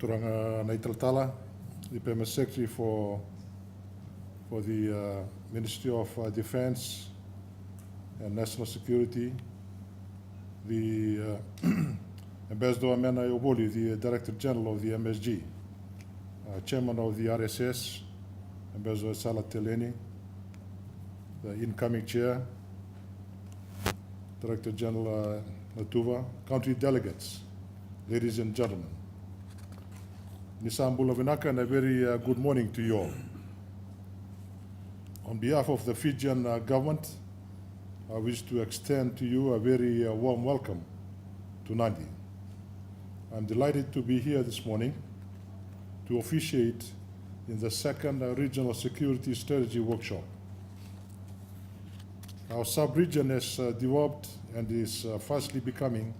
Turanga Naitaltala, the Permanent Secretary for the Ministry of Defense and National Security, the Ambassador Amena Oboli, the Director General of the MSG, Chairman of the RSS, Ambassador Salah Teleni, the incoming Chair, Director General Natuva, country delegates, ladies and gentlemen. Nisambula Vinaka, and a very good morning to you all. On behalf of the Fijian government, I wish to extend to you a very warm welcome to Nadi. I'm delighted to be here this morning to officiate in the second Regional Security Strategy Workshop. Our sub-region has developed and is fastly becoming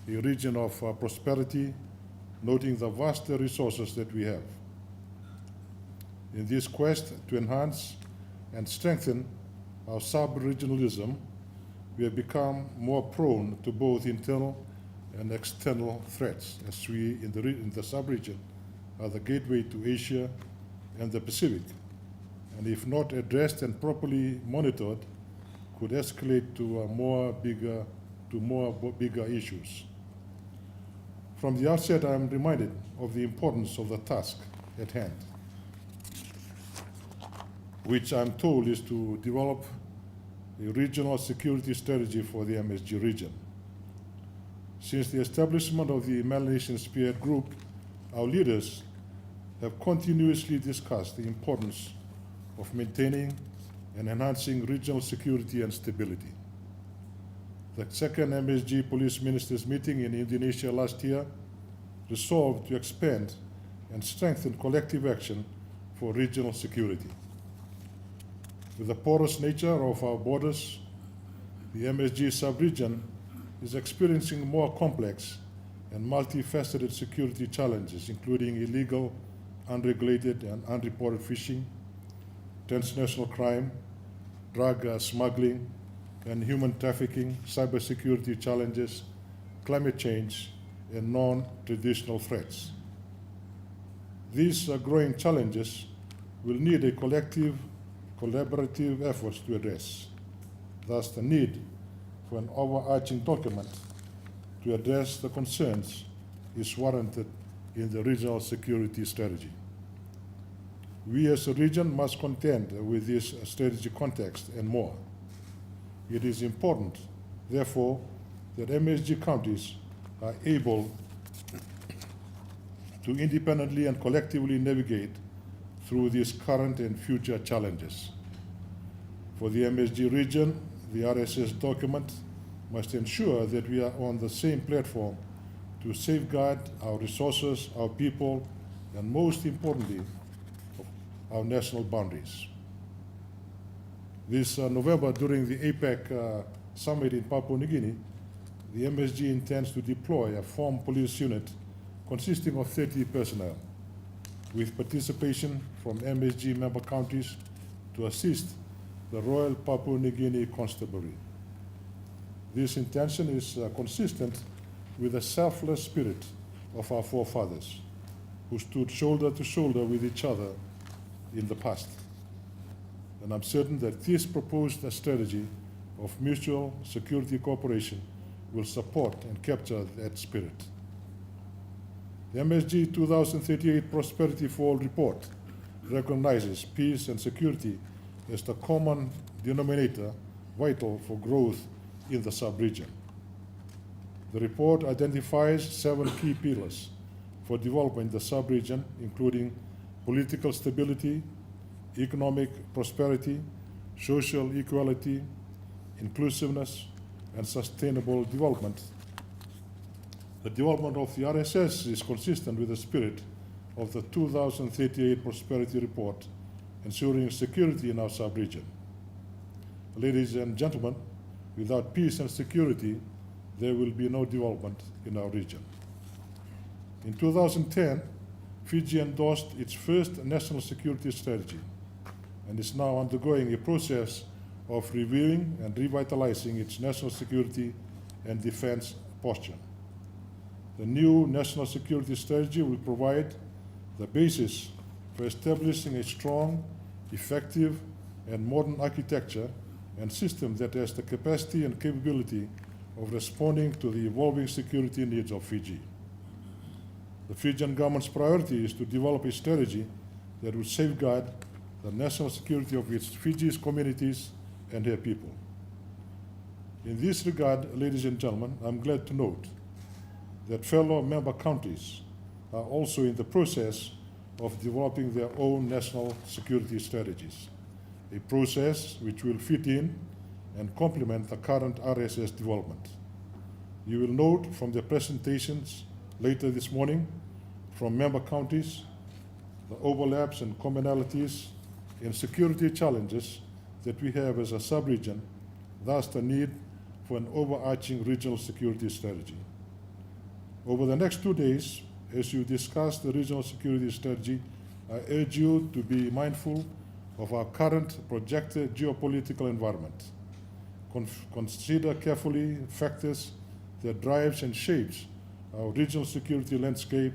a region of prosperity, noting the vast resources that we have. In this quest to enhance and strengthen our sub-regionalism, we have become more prone to both internal and external threats, as we in the sub-region are the gateway to Asia and the Pacific, and if not addressed and properly monitored, could escalate to more bigger issues. From the outset, I am reminded of the importance of the task at hand, which I'm told is to develop a regional security strategy for the MSG region. Since the establishment of the Melanesian Spearhead Group, our leaders have continuously discussed the importance of maintaining and enhancing regional security and stability. The second MSG Police Ministers meeting in Indonesia last year resolved to expand and strengthen collective action for regional security. With the porous nature of our borders, the MSG sub-region is experiencing more complex and multifaceted security challenges, including illegal, unregulated, and unreported fishing, transnational crime, drug smuggling, and human trafficking, cybersecurity challenges, climate change, and non-traditional threats. These growing challenges will need a collective, collaborative efforts to address. Thus, the need for an overarching document to address the concerns is warranted in the regional security strategy. We as a region must contend with this strategy context and more. It is important, therefore, that MSG countries are able to independently and collectively navigate through these current and future challenges. For the MSG region, the RSS document must ensure that we are on the same platform to safeguard our resources, our people, and most importantly, our national boundaries. This November, during the APEC summit in Papua New Guinea, the MSG intends to deploy a formed police unit consisting of 30 personnel, with participation from MSG member countries to assist the Royal Papua New Guinea Constabulary. This intention is consistent with the selfless spirit of our forefathers, who stood shoulder to shoulder with each other in the past. And I'm certain that this proposed strategy of mutual security cooperation will support and capture that spirit. The MSG 2038 Prosperity for All report recognizes peace and security as the common denominator vital for growth in the sub-region. The report identifies 7 key pillars for development in the sub-region, including political stability, economic prosperity, social equality, inclusiveness, and sustainable development. The development of the RSS is consistent with the spirit of the 2038 Prosperity Report, ensuring security in our sub-region. Ladies and gentlemen, without peace and security, there will be no development in our region. In 2010, Fiji endorsed its first national security strategy and is now undergoing a process of reviewing and revitalizing its national security and defense posture. The new national security strategy will provide the basis for establishing a strong, effective, and modern architecture and system that has the capacity and capability of responding to the evolving security needs of Fiji. The Fijian government's priority is to develop a strategy that will safeguard the national security of Fiji's communities and their people. In this regard, ladies and gentlemen, I'm glad to note that fellow member countries are also in the process of developing their own national security strategies, a process which will fit in and complement the current RSS development. You will note from the presentations later this morning from member countries the overlaps and commonalities in security challenges that we have as a sub-region, thus the need for an overarching regional security strategy. Over the next 2 days, as you discuss the regional security strategy, I urge you to be mindful of our current projected geopolitical environment. Consider carefully factors that drives and shapes our regional security landscape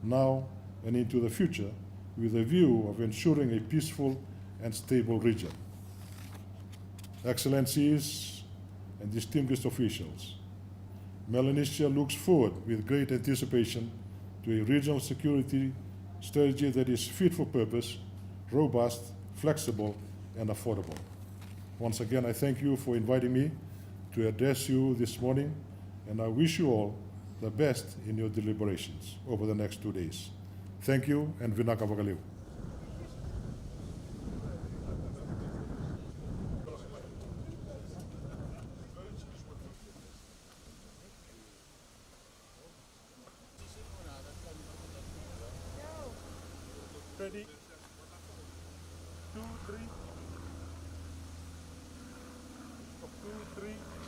now and into the future with a view of ensuring a peaceful and stable region. Excellencies and distinguished officials, Melanesia looks forward with great anticipation to a regional security strategy that is fit for purpose, robust, flexible, and affordable. Once again, I thank you for inviting me to address you this morning, and I wish you all the best in your deliberations over the next 2 days. Thank you, and vinaka vakaliu. Ready? 2, 3. 2, 3.